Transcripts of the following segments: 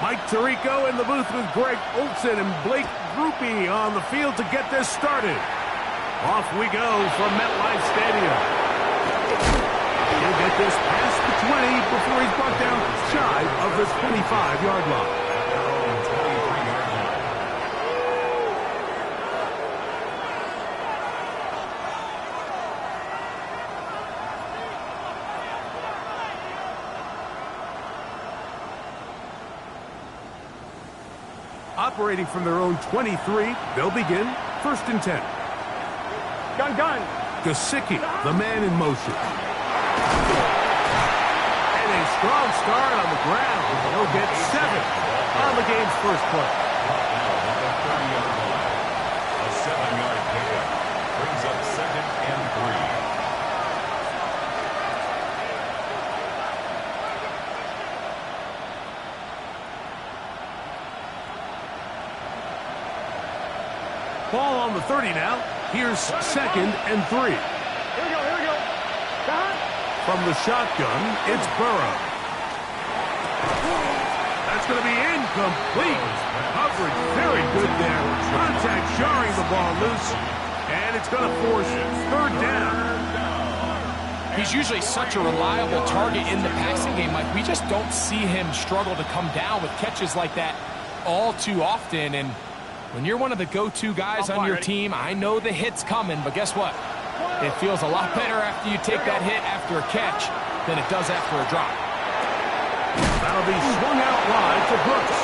Mike Tirico in the booth with Greg Olson and Blake Groupie on the field to get this started. Off we go from MetLife Stadium. He'll get this past the 20 before he's brought down shy of the 25-yard line. Operating from their own 23, they'll begin 1st and 10. Gun. Gesicki, the man in motion. And a strong start on the ground. He'll get 7 on the game's first play. A 7-yard pickup brings up 2nd and 3. Ball on the 30 now. Here's 2nd and 3. Here we go. From the shotgun, it's Burrow. That's going to be incomplete. Coverage very good there. Contact jarring the ball loose. And it's going to force 3rd down. He's usually such a reliable target in the passing game. Like, we just don't see him struggle to come down with catches like that all too often. And when you're one of the go-to guys on your team, I know the hit's coming, but guess what? It feels a lot better after you take that hit after a catch than it does after a drop. That'll be swung out wide to Brooks.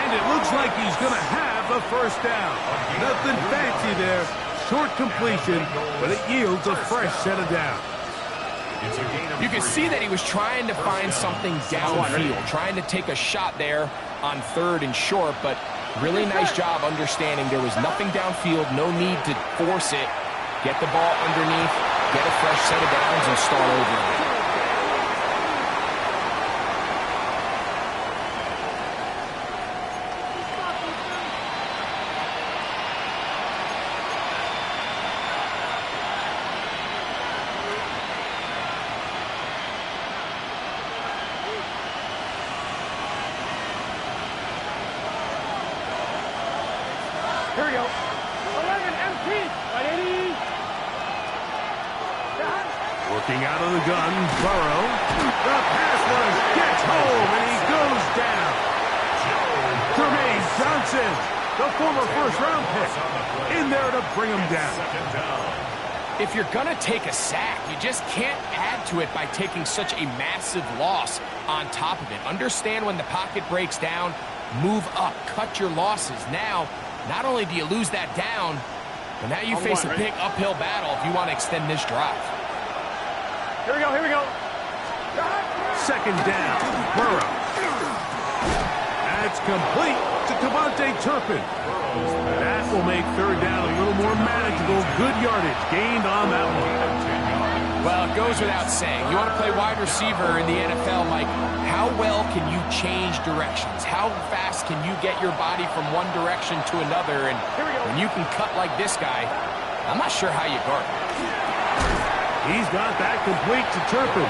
And it looks like he's going to have a 1st down. Nothing fancy there. Short completion, but it yields a fresh set of downs. You can see that he was trying to find something downfield, trying to take a shot there on 3rd and short, but really nice job understanding there was nothing downfield, no need to force it. Get the ball underneath, get a fresh set of downs, and start over. Here we go. 11 MP. 180. Working out of the gun, Burrow. The pass rush gets home, and he goes down. Jermaine Johnson, the former first-round pick, in there to bring him down. If you're going to take a sack, you just can't add to it by taking such a massive loss on top of it. Understand when the pocket breaks down, move up, cut your losses. Now, not only do you lose that down, but now you face a big uphill battle if you want to extend this drive. Here we go. 2nd down, Burrow. That's complete to Devontae Turpin. That will make 3rd down a little more manageable. Good yardage gained on that one. Well, it goes without saying. You want to play wide receiver in the NFL, Mike, how well can you change directions? How fast can you get your body from one direction to another? And when you can cut like this guy, I'm not sure how you guard him. He's got that complete to Turpin.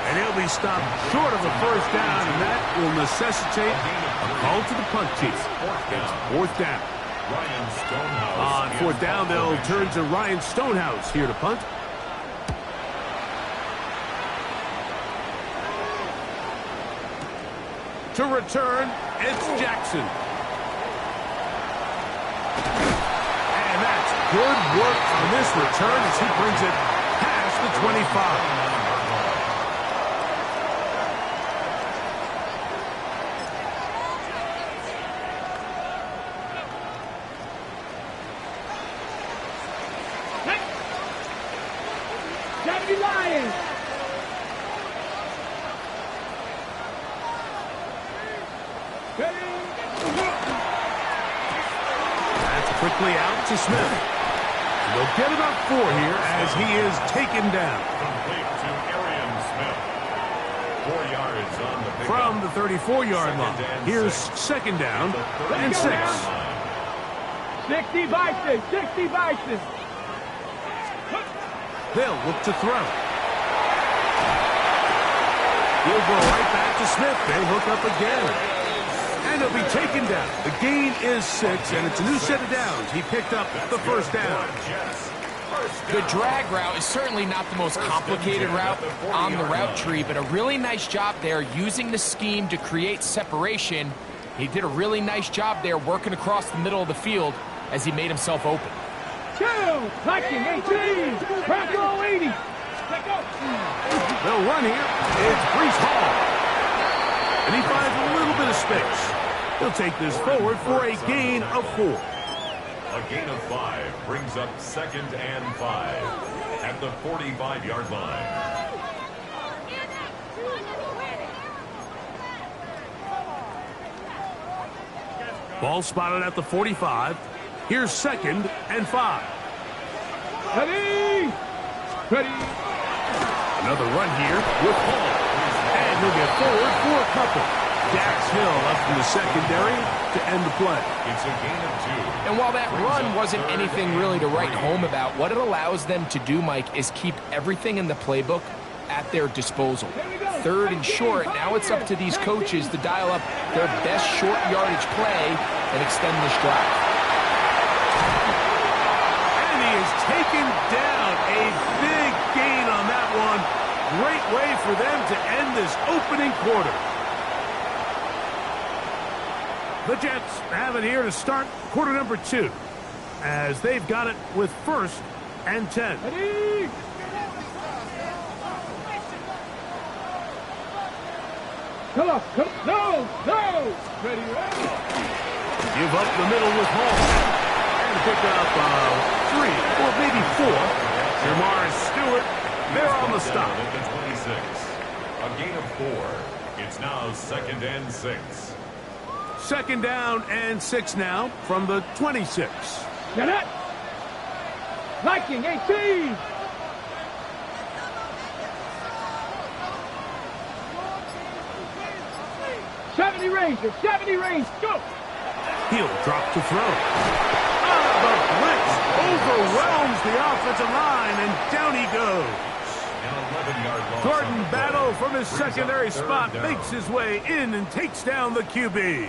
And he'll be stopped short of a 1st down, and that will necessitate a call to the punt team. It's 4th down. On 4th down, they'll turn to Ryan Stonehouse here to punt. To return, it's Jackson. And that's good work on this return as he brings it past the 25. Lions. That's quickly out to Smith. They'll get about 4 here as he is taken down. Complete to Arian Smith. 4 yards on the pickup. From the 34-yard line. Here's 2nd down and 6. 60 Bison. 60 Bison. They'll look to throw. He'll go right back to Smith. They hook up again. And he'll be taken down. The gain is 6, and it's a new set of downs. He picked up the first down. The drag route is certainly not the most complicated route on the route tree, but a really nice job there using the scheme to create separation. He did a really nice job there working across the middle of the field as he made himself open. 2, Viking 18, Bronco 80. They'll run here. It's Brees Hall. And he finds a little bit of space. He'll take this forward for a gain of 4. A gain of 5 brings up 2nd and 5 at the 45-yard line. Ball spotted at the 45. Here's 2nd and 5. Ready? Ready? Another run here with Hall. And he'll get forward for a couple. Dax Hill up from the secondary to end the play. It's a gain of 2. And while that run wasn't anything really to write home about, what it allows them to do, Mike, is keep everything in the playbook at their disposal. 3rd and short, now it's up to these coaches to dial up their best short yardage play and extend this drive. And he is taken down. A big gain on that one. Great way for them to end this opening quarter. The Jets have it here to start quarter number 2, as they've got it with 1st and 10. Ready? Come on, no! Ready, ready? Give up the middle with Hall. And pick up 3, or maybe 4. Jamar Stewart, they're on the stop. At the 26. A gain of 4. It's now 2nd and 6. 2nd down and 6 now from the 26. Get it! Viking 18! '70 Ranger, 70 range, go! He'll drop to throw. The blitz overwhelms the offensive line, and down he goes. An 11-yard loss. Gordon Battle from his secondary spot makes his way in and takes down the QB.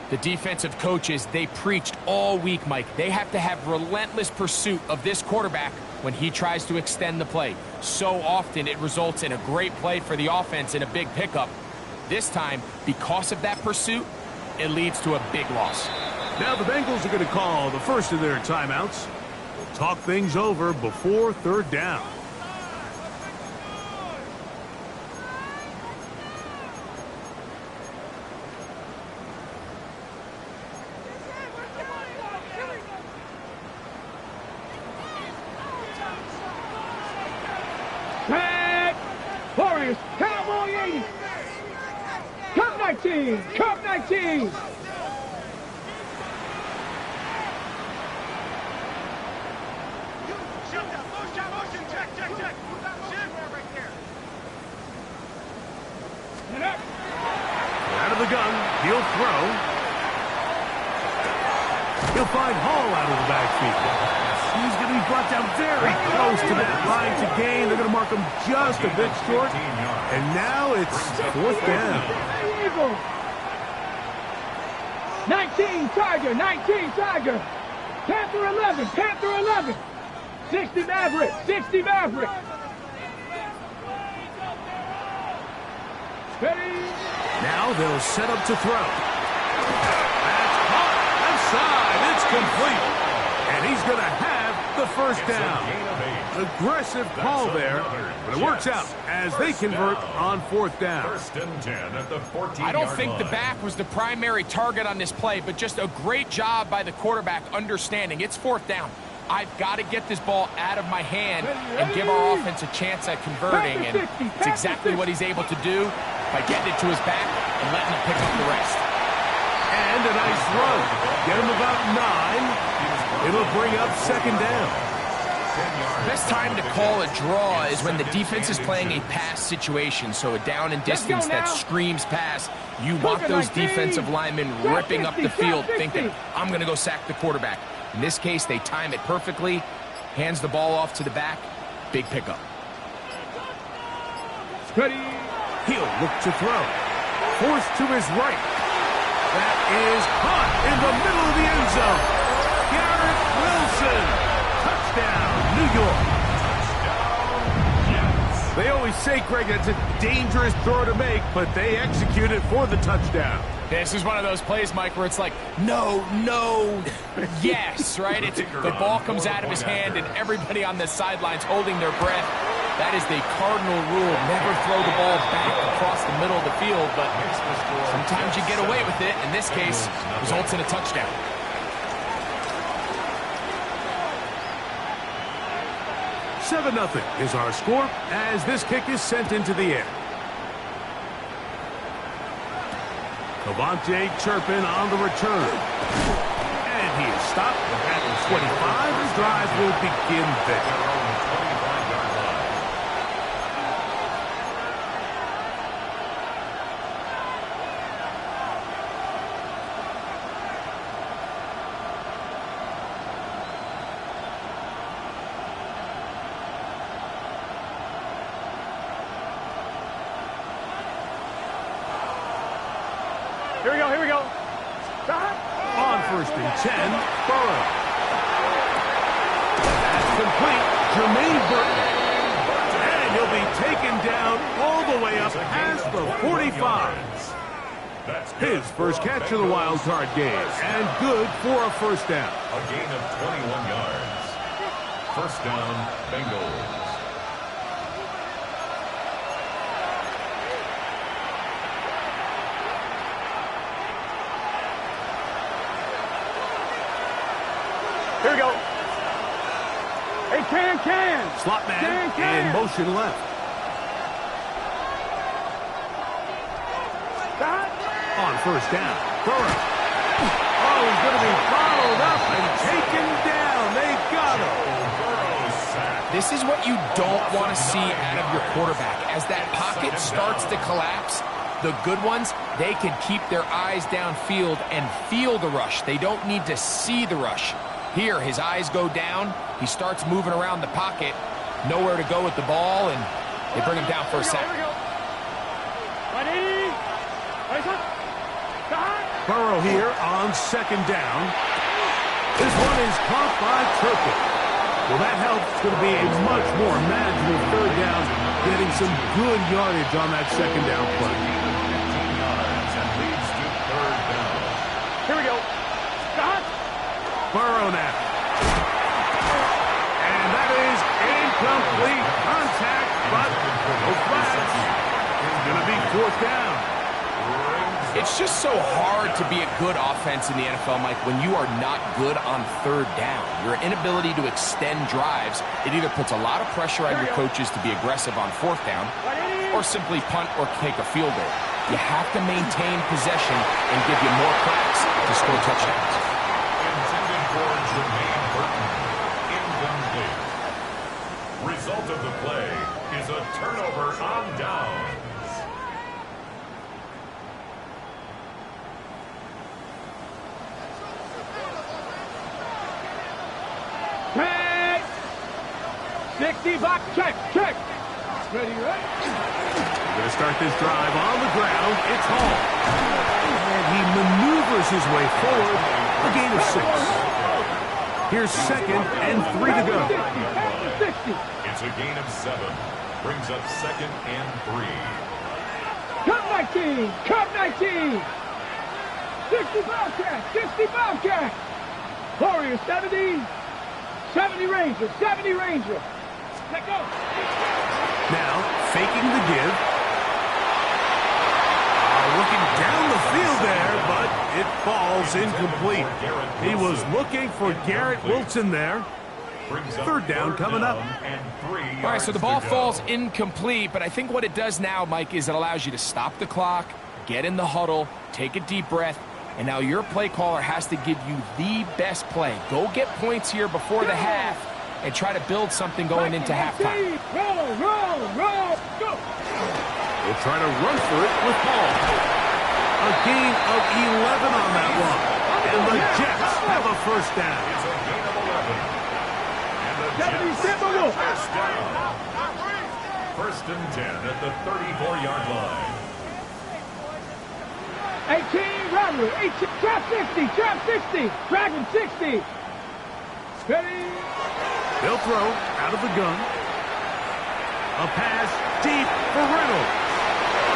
The defensive coaches, they preached all week, Mike. They have to have relentless pursuit of this quarterback when he tries to extend the play. So often it results in a great play for the offense and a big pickup. This time, because of that pursuit, it leads to a big loss. Now the Bengals are going to call the first of their timeouts. We'll talk things over before 3rd down. Back! Warriors, Cowboy 80! Cup 19! Cup 19! Out of the gun, he'll throw. He'll find Hall out of the backfield. He's going to be brought down very close to that line to gain. They're going to mark him just a bit short. And now it's 4th down. 19 Tiger, 19 Tiger. Panther 11, Panther 11. 60 Maverick, 60 Maverick. Ready? Now they'll set up to throw. That's caught outside. It's complete. And he's going to have the first down. Aggressive call there, but it works out as they convert on 4th down. 1st and 10 at the 14-yard line. I don't think the back was the primary target on this play, but just a great job by the quarterback understanding it's 4th down. I've got to get this ball out of my hand and give our offense a chance at converting, and it's exactly what he's able to do by getting it to his back and letting him pick up the rest. And a nice run. Get him about 9. It'll bring up 2nd down. Best time to call a draw is when the defense is playing a pass situation, so a down and distance that screams pass. You want those defensive linemen ripping up the field thinking, I'm going to go sack the quarterback. In this case, they time it perfectly, hands the ball off to the back, big pickup. Ready? He'll look to throw. Forced to his right. That is caught in the middle of the end zone. Garrett Wilson. Touchdown, New York. They always say, Greg, it's a dangerous throw to make, but they execute it for the touchdown. This is one of those plays, Mike, where it's like, no, yes, right? The ball comes out of his hand, and everybody on the sidelines holding their breath. That is the cardinal rule. Never throw the ball back across the middle of the field, but sometimes you get away with it. In this case, results in a touchdown. Seven 0 is our score as this kick is sent into the air. Cavante Turpin on the return. And he is stopped at the 25. His drive will begin there. Here we go. On 1st and 10, Burrow. That's complete. Jermaine Burton. And he'll be taken down all the way up past the 45. His first catch of the wild card game. And good for a first down. A gain of 21 yards. First down, Bengals. Here we go. Hey, can. Slot man in motion left. On 1st down, Burrow. Oh, he's going to be followed up and taken down. They got him. This is what you don't want to see out of your quarterback. As that pocket starts to collapse, the good ones, they can keep their eyes downfield and feel the rush. They don't need to see the rush. Here, his eyes go down. He starts moving around the pocket. Nowhere to go with the ball, and they bring him down for a sack. Burrow here on 2nd down. This one is caught by Turpin. Well, that helps. It's going to be a much more manageable 3rd down, getting some good yardage on that 2nd down play. Here we go. Burrow now. And that is incomplete contact, but no flags. It's going to be 4th down. It's just so hard to be a good offense in the NFL, Mike, when you are not good on 3rd down. Your inability to extend drives, it either puts a lot of pressure on your coaches to be aggressive on 4th down or simply punt or take a field goal. You have to maintain possession and give you more cracks to score touchdowns. Intended for Jermaine Burton. Incomplete. Result of the play is a turnover on downs. Check. 60 box check. Ready, right? We're going to start this drive on the ground. It's Hall. And he maneuvers his way forward. A gain of 6. Here's 2nd and 3 to go. 60. It's a gain of 7. Brings up 2nd and 3. Cut 19. 60 Bobcat. Warriors 70. 70 Ranger. Let go. Now, faking the give. Looking down the field there, but it falls incomplete. He was looking for Garrett Wilson there. 3rd down coming up. All right, so the ball falls incomplete, but I think what it does now, Mike, is it allows you to stop the clock, get in the huddle, take a deep breath, and now your play caller has to give you the best play. Go get points here before the half and try to build something going into halftime. Roll, go. We'll try to run for it with Hall. A gain of 11 on that one. And the Jets have a 1st down. It's a gain of 11. And the Jets first down. 1st and 10 at the 34-yard line. 18, Robert, 18, trap 60, trap 60, Dragon 60. Ready? They'll throw out of the gun. A pass deep for Reynolds.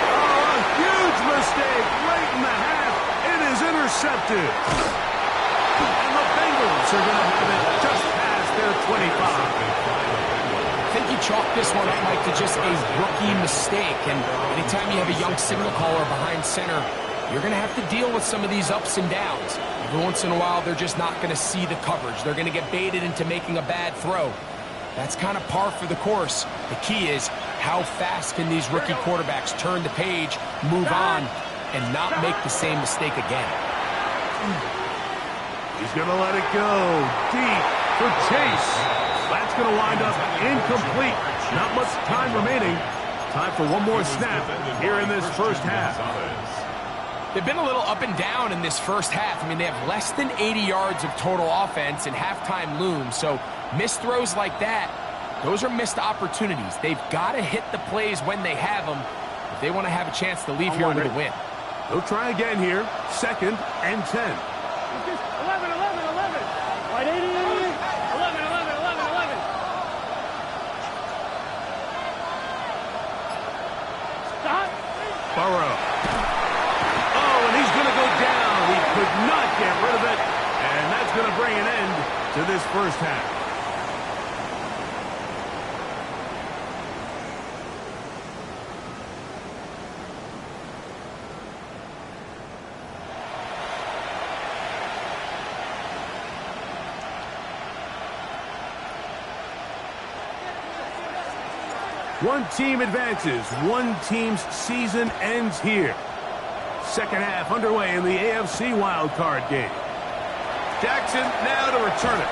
Oh, a huge mistake late in the half. It is intercepted. And the Bengals are going to have it just past their 25. I think you chalk this one up, Mike, to just a rookie mistake. And anytime you have a young signal caller behind center, you're going to have to deal with some of these ups and downs. Every once in a while, they're just not going to see the coverage. They're going to get baited into making a bad throw. That's kind of par for the course. The key is how fast can these rookie quarterbacks turn the page, move on, and not make the same mistake again. He's going to let it go deep for Chase. That's going to wind up incomplete. Not much time remaining. Time for one more snap here in this first half. They've been a little up and down in this first half. I mean, they have less than 80 yards of total offense and halftime looms. So missed throws like that, those are missed opportunities. They've got to hit the plays when they have them if they want to have a chance to leave here with a win. They'll try again here. 2nd and 10. 11, 11, 11. Right, 80. 11, 11, 11, 11. Stop. Burrow. Oh, and he's going to go down. He could not get rid of it. And that's going to bring an end to this first half. One team advances. One team's season ends here. Second half underway in the AFC wildcard game. Jackson now to return it.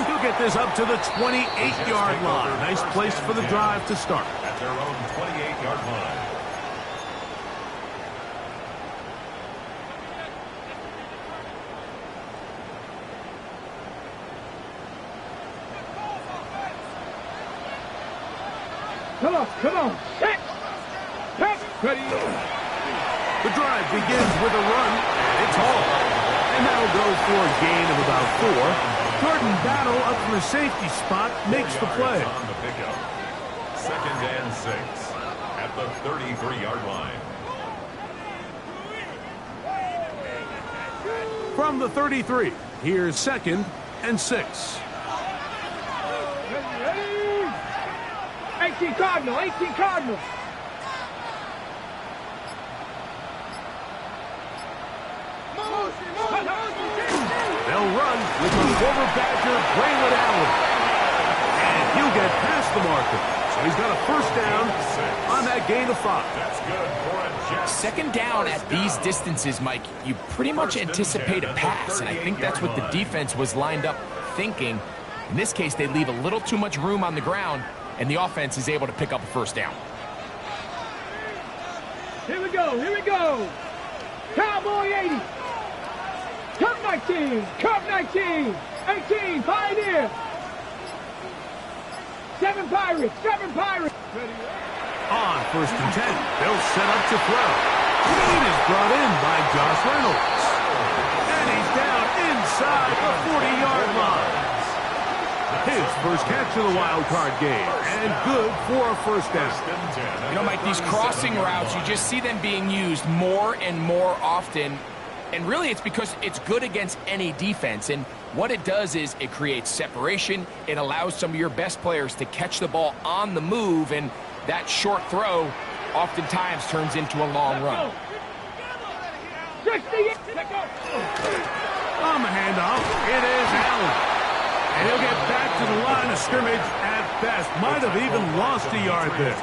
He'll get this up to the 28-yard line. Nice place for the drive to start. At their own 28-yard line. Come on. Set. Ready. The drive begins with a run, and it's all. And that'll go for a gain of about 4. Jordan Battle up from the safety spot makes the play. On the pickup. 2nd and 6 at the 33-yard line. From the 33, here's 2nd and 6. 18 Cardinal, 18 Cardinal. They'll run with the former Badger, Braylon Allen. And he'll get past the marker. So he's got a first down on that gain of 5. That's good for a Jets. Second down at these distances, Mike, you pretty much anticipate a pass, and I think that's what the defense was lined up thinking. In this case, they leave a little too much room on the ground, and the offense is able to pick up a first down. Here we go. Cowboy 80. Cup 19, Cup 19. 18, Pioneer. 7 Pirates. On 1st and 10, they'll set up to throw. Lead is brought in by Josh Reynolds. And he's down inside the 40-yard line. His first catch of the wild card game, and good for a first down. You know, Mike, these crossing routes, you just see them being used more and more often. And really, it's because it's good against any defense. And what it does is it creates separation. It allows some of your best players to catch the ball on the move. And that short throw oftentimes turns into a long run. 60. On the handoff, it is Allen. And he'll get back to the line of scrimmage at best. Might have even lost a yard there.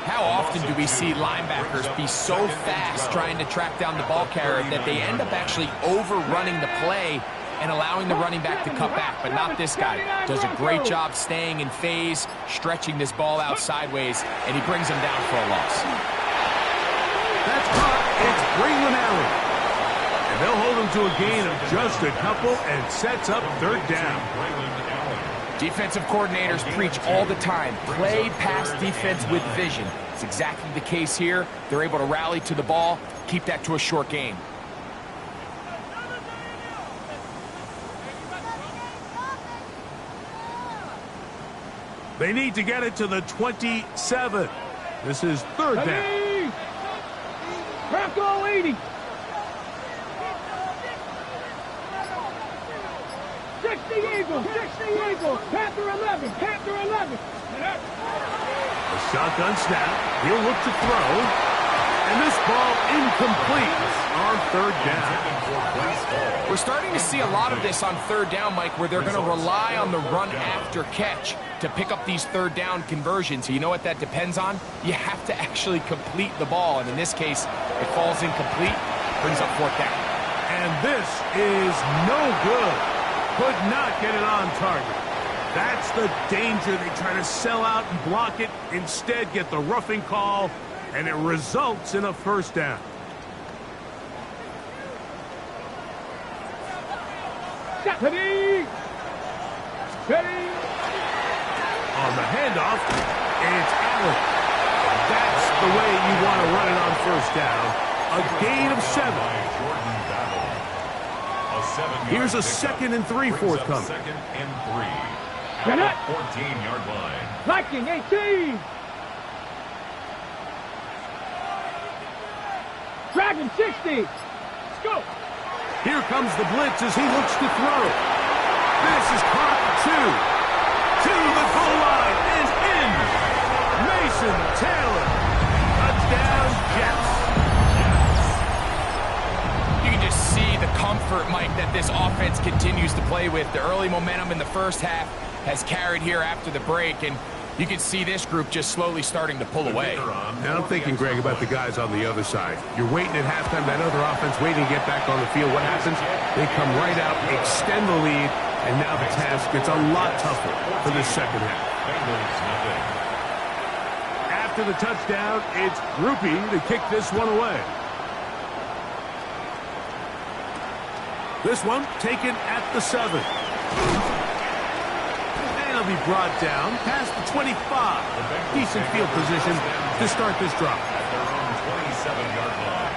How often do we see linebackers be so fast trying to track down the ball carrier that they end up actually overrunning the play and allowing the running back to cut back? But not this guy. Does a great job staying in phase, stretching this ball out sideways, and he brings him down for a loss. That's caught. It's Braylon Allen. And they'll hold him to a gain of just a couple and sets up 3rd down. Defensive coordinators preach all the time, play pass defense with vision. It's exactly the case here. They're able to rally to the ball, keep that to a short game. They need to get it to the 27. This is third down. Crack all 80. 60 Eagles, 60 Eagles. Panther 11, Panther 11. A shotgun snap. He'll look to throw. And this ball incomplete on third down. We're starting to see a lot of this on third down, Mike, where they're going to rely on the run after catch to pick up these third down conversions. So you know what that depends on? You have to actually complete the ball. And in this case, it falls incomplete, brings up fourth down. And this is no good. Could not get it on target. That's the danger. They try to sell out and block it. Instead, get the roughing call, and it results in a first down. Ready. Ready. On the handoff, it's Allen. That's the way you want to run it on first down. A gain of 7. Here's a 2nd and 3 forthcoming. 2nd and 3. Get it. 14-yard line. Viking 18. Dragon 60. Let's go. Here comes the blitz as he looks to throw. This is caught 2. To the goal line is in. Mason Taylor. Touchdown, Jets. You can just see the comfort, Mike, that this offense continues to play with. The early momentum in the first half has carried here after the break, and you can see this group just slowly starting to pull away. Now I'm thinking, Greg, about the guys on the other side. You're waiting at halftime, that other offense waiting to get back on the field. What happens? They come right out, extend the lead, and now the task gets a lot tougher for the second half. After the touchdown, it's Groupie to kick this one away. This one taken at the 7. And he'll be brought down past the 25. Decent field position to start this drive. At their own 27-yard line.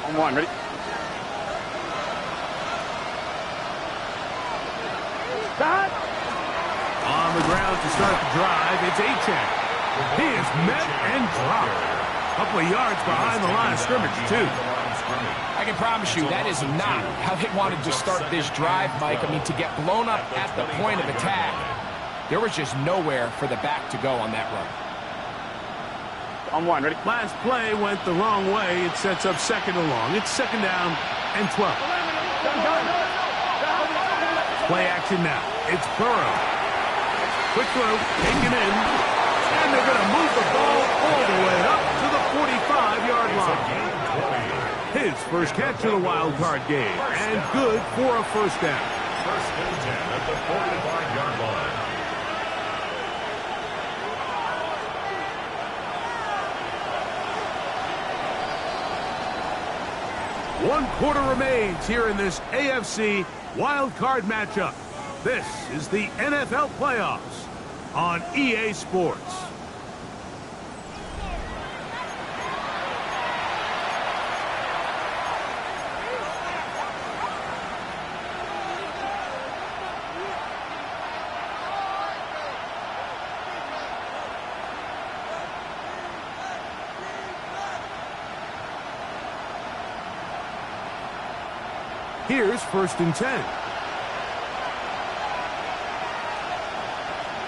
On one, ready? Start. On the ground to start the drive, it's Achane. He is met and dropped. A couple of yards behind the line of scrimmage, too. I can promise you that is not how they wanted to start this drive, Mike. I mean, to get blown up at the point of attack, there was just nowhere for the back to go on that run. On one, ready? Last play went the wrong way. It sets up 2nd and long. It's 2nd down and 12. Play action now. It's Burrow. Quick throw, taken in, and they're going to move the ball all the way up to the 45-yard line. His first catch of the wild card game, and good for a first down. 1st and 10 at the 45-yard line. One quarter remains here in this AFC wild card matchup. This is the NFL playoffs on EA Sports. Here's 1st and 10.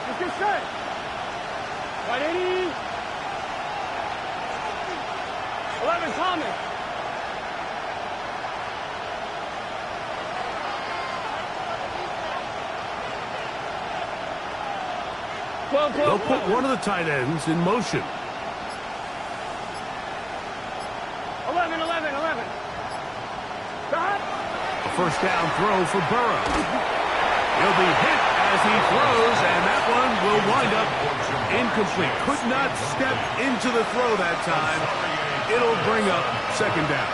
Let's get set. 180. 11 Thomas. They'll put one of the tight ends in motion. 11. Stop. A first down throw for Burrow. He'll be hit as he throws, and that one will wind up incomplete. Could not step into the throw that time. It'll bring up 2nd down.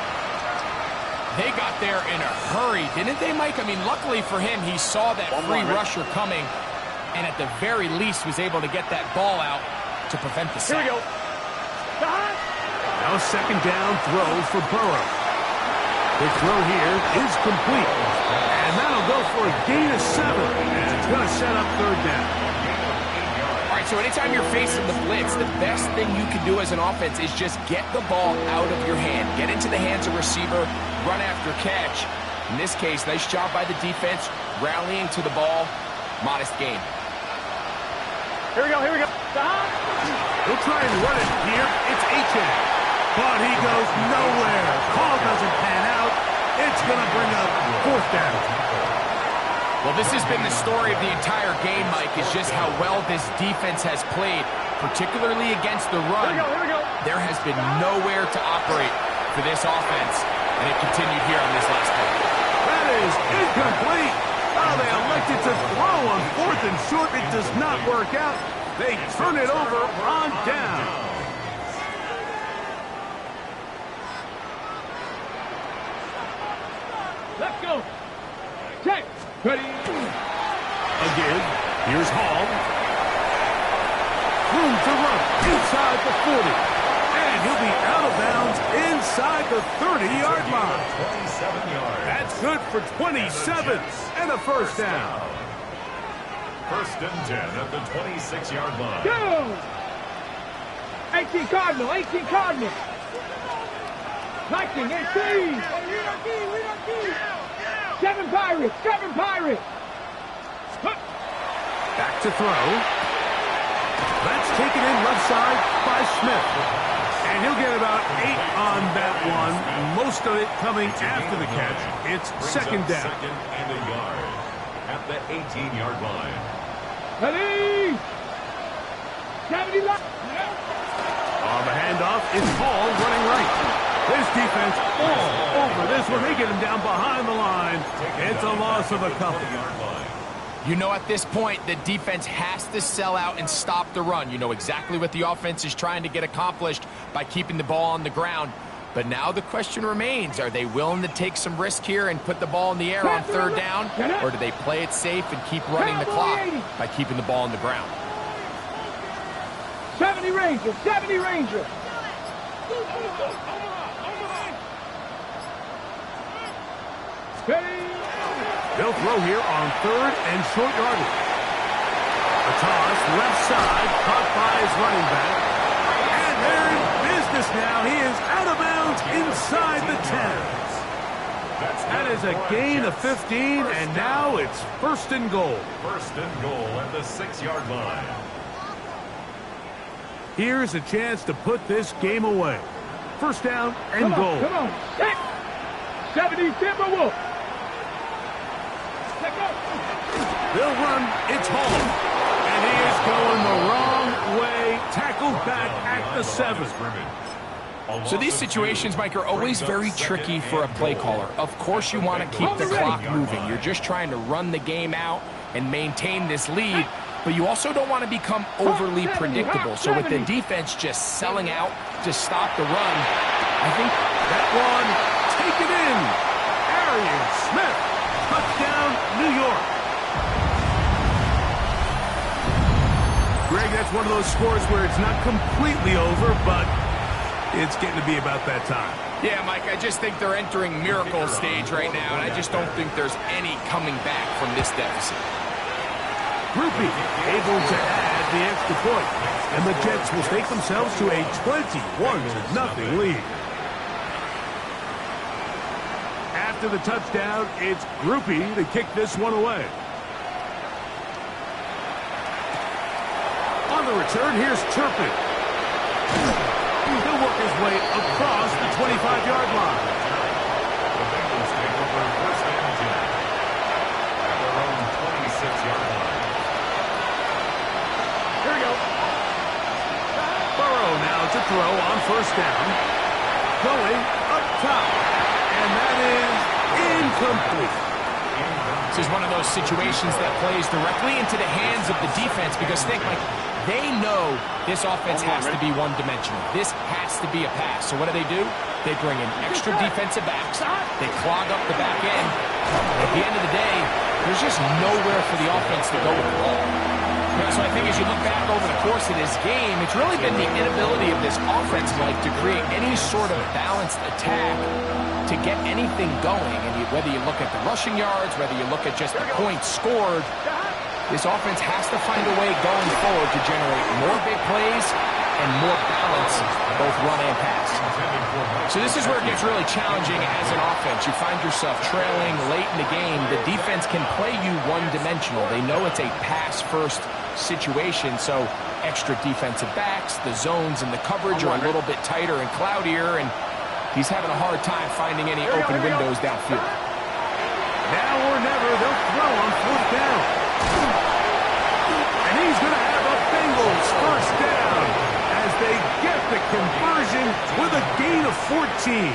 They got there in a hurry, didn't they, Mike? I mean, luckily for him, he saw that free rusher coming, and at the very least was able to get that ball out to prevent the sack. Here we go. Now second down throw for Burrow. The throw here is complete. And that'll go for a gain of 7. And it's going to set up third down. All right, so anytime you're facing the blitz, the best thing you can do as an offense is just get the ball out of your hand. Get into the hands of receiver, run after catch. In this case, nice job by the defense, rallying to the ball. Modest gain. Here we go, here we go. He'll try and run it here. It's Achane. But he goes nowhere. Call doesn't pan out. It's going to bring up fourth down. Well, this has been the story of the entire game, Mike, is just how well this defense has played, particularly against the run. Here we go. There has been nowhere to operate for this offense, and it continued here on this last play. That is incomplete. Oh, they elected to throw on fourth and short. It does not work out. They turn it over on down. Let's go. Check. Ready. Again, here's Hall. Room to run inside the 40. And he'll be out of bounds inside the 30-yard line. 27 yards. That's good for 27 and a first down. First and 10 at the 26-yard line. Go. 18 Cardinal, 18 Cardinal. 19, 18. 7 Pirates, 7 Pirates. Back to throw. That's taken in left side by Smith. And he'll get about 8 on that one. Most of it coming after the catch. It's second down. Second and a yard at the 18-yard line. Ready. 70 left. On the handoff, it's Hall running right. This defense all over this one. They get him down behind the line. It's a loss of a couple. You know, at this point, the defense has to sell out and stop the run. You know exactly what the offense is trying to get accomplished by keeping the ball on the ground. But now the question remains, are they willing to take some risk here and put the ball in the air on third down? Or do they play it safe and keep running the clock by keeping the ball on the ground? 70 Rangers, 70 Rangers. Ready. They'll throw here on third and short yardage. A toss left side, caught by his running back. And they're in business now. He is out of bounds inside the 10. That is a gain of 15, and now it's first and goal. First and goal at the 6-yard line. Here's a chance to put this game away. First down and goal. Come on. 70 Timberwolves. They'll run. It's Hall. And he is going the wrong way. Tackled back at the 7. So these situations, Mike, are always very tricky for a play caller. Of course you want to keep the clock moving. You're just trying to run the game out and maintain this lead. But you also don't want to become overly predictable. So with the defense just selling out to stop the run, I think that one taken in. Arian Smith. Touchdown, New York. Greg, that's one of those scores where it's not completely over, but it's getting to be about that time. Yeah, Mike, I just think they're entering miracle stage right now, and I just don't think there's any coming back from this deficit. Groupie able to add the extra point, and the Jets will take themselves to a 21-0 lead. After the touchdown, it's Groupie to kick this one away. On the return, here's Turpin. He'll work his way across the 25-yard line. The Bengals take over first and 10 at their own 26-yard line. Here we go. Burrow now to throw on first down. Going up top. And that is incomplete. This is one of those situations that plays directly into the hands of the defense because think, Mike, they know this offense has to be one-dimensional. This has to be a pass. So what do? They bring in extra defensive backs. They clog up the back end. At the end of the day, there's just nowhere for the offense to go with the ball. So I think as you look back over the course of this game, it's really been the inability of this offense, Mike, to create any sort of balanced attack to get anything going. And whether you look at the rushing yards, whether you look at just the points scored, this offense has to find a way going forward to generate more big plays and more balance, both run and pass. So this is where it gets really challenging as an offense. You find yourself trailing late in the game. The defense can play you one-dimensional. They know it's a pass-first situation, so extra defensive backs, the zones and the coverage are a little bit tighter and cloudier, and he's having a hard time finding any open windows downfield. Now or never, they'll throw on 4th down. And he's going to have a Bengals first down as they get the conversion with a gain of 14.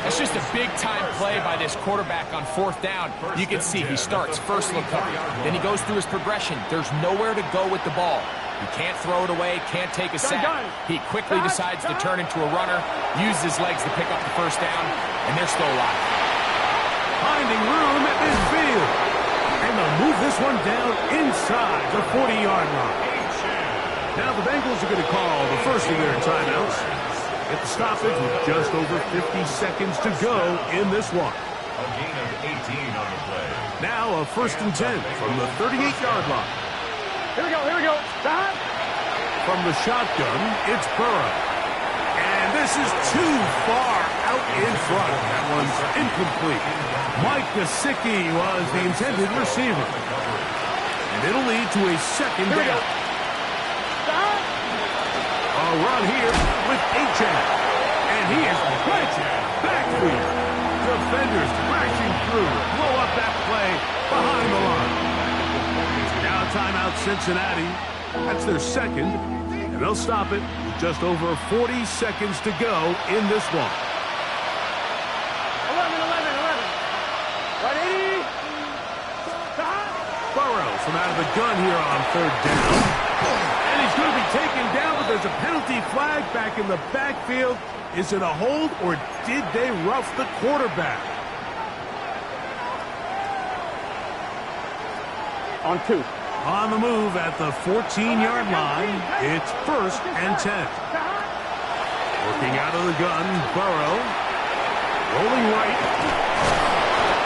That's just a big-time play by this quarterback on 4th down. You can see he starts first look cover. Then he goes through his progression. There's nowhere to go with the ball. He can't throw it away, can't take a sack. He quickly decides to turn into a runner, use his legs to pick up the first down, and they're still alive. Finding room at midfield. And they'll move this one down inside the 40-yard line. Now the Bengals are going to call the first of their timeouts. Get the stoppage with just over 50 seconds to go in this one. A gain of 18 on the play. Now a 1st and 10 from the 38-yard line. Here we go. Stop. From the shotgun, it's Burrow. And this is too far out in front. That one's incomplete. Mike Gesicki was the intended receiver. And it'll lead to a 2nd down. Stop. A run here with Achane. And he is punching backfield. Defenders crashing through. Blow up that play behind the line. Now timeout Cincinnati. That's their 2nd. And they'll stop it with just over 40 seconds to go in this one. 11. 180. Stop. Burrow from out of the gun here on 3rd down. And he's going to be taken down, but there's a penalty flag back in the backfield. Is it a hold, or did they rough the quarterback? On 2. On the move at the 14-yard line, it's 1st and 10. Working out of the gun, Burrow. Rolling right.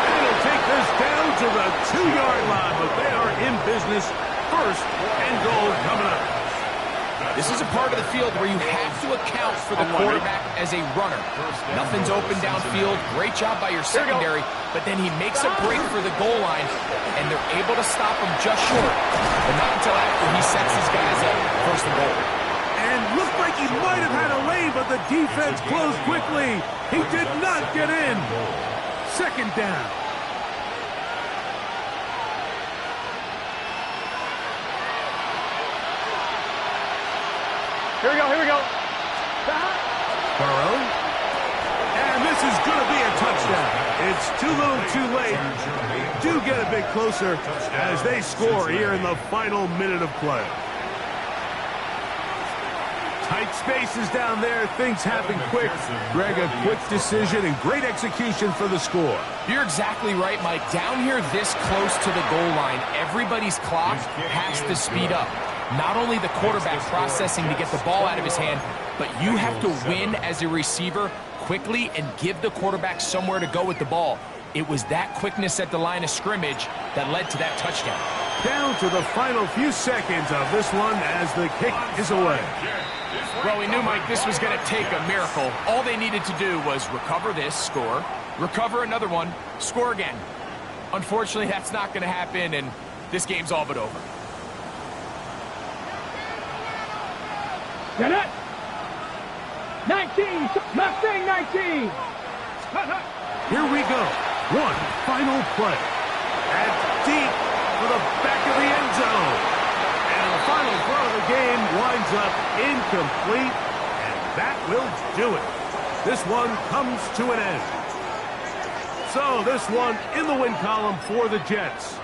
And he'll take this down to the 2-yard line, but they are in business. 1st and goal coming up. This is a part of the field where you have to account for the quarterback as a runner. Nothing's open downfield. Great job by your secondary, but then he makes a break for the goal line, and they're able to stop him just short, but not until after he sets his guys up 1st and goal. And looked like he might have had a lane, but the defense closed quickly. He did not get in. 2nd down. Here we go. Burrow. And this is going to be a touchdown. It's too little too late. Do get a bit closer as they score here in the final minute of play. Tight spaces down there. Things happen quick. Greg, a quick decision and great execution for the score. You're exactly right, Mike. Down here this close to the goal line, everybody's clock has to speed up. Not only the quarterback processing to get the ball out of his hand, but you have to win as a receiver quickly and give the quarterback somewhere to go with the ball. It was that quickness at the line of scrimmage that led to that touchdown. Down to the final few seconds of this one as the kick is away. Well, we knew, Mike, this was going to take a miracle. All they needed to do was recover this, score, recover another one, score again. Unfortunately, that's not going to happen, and this game's all but over. Get it. 19. Mustang 19. Here we go. One final play. And deep for the back of the end zone. And the final throw of the game winds up incomplete. And that will do it. This one comes to an end. So this one in the win column for the Jets.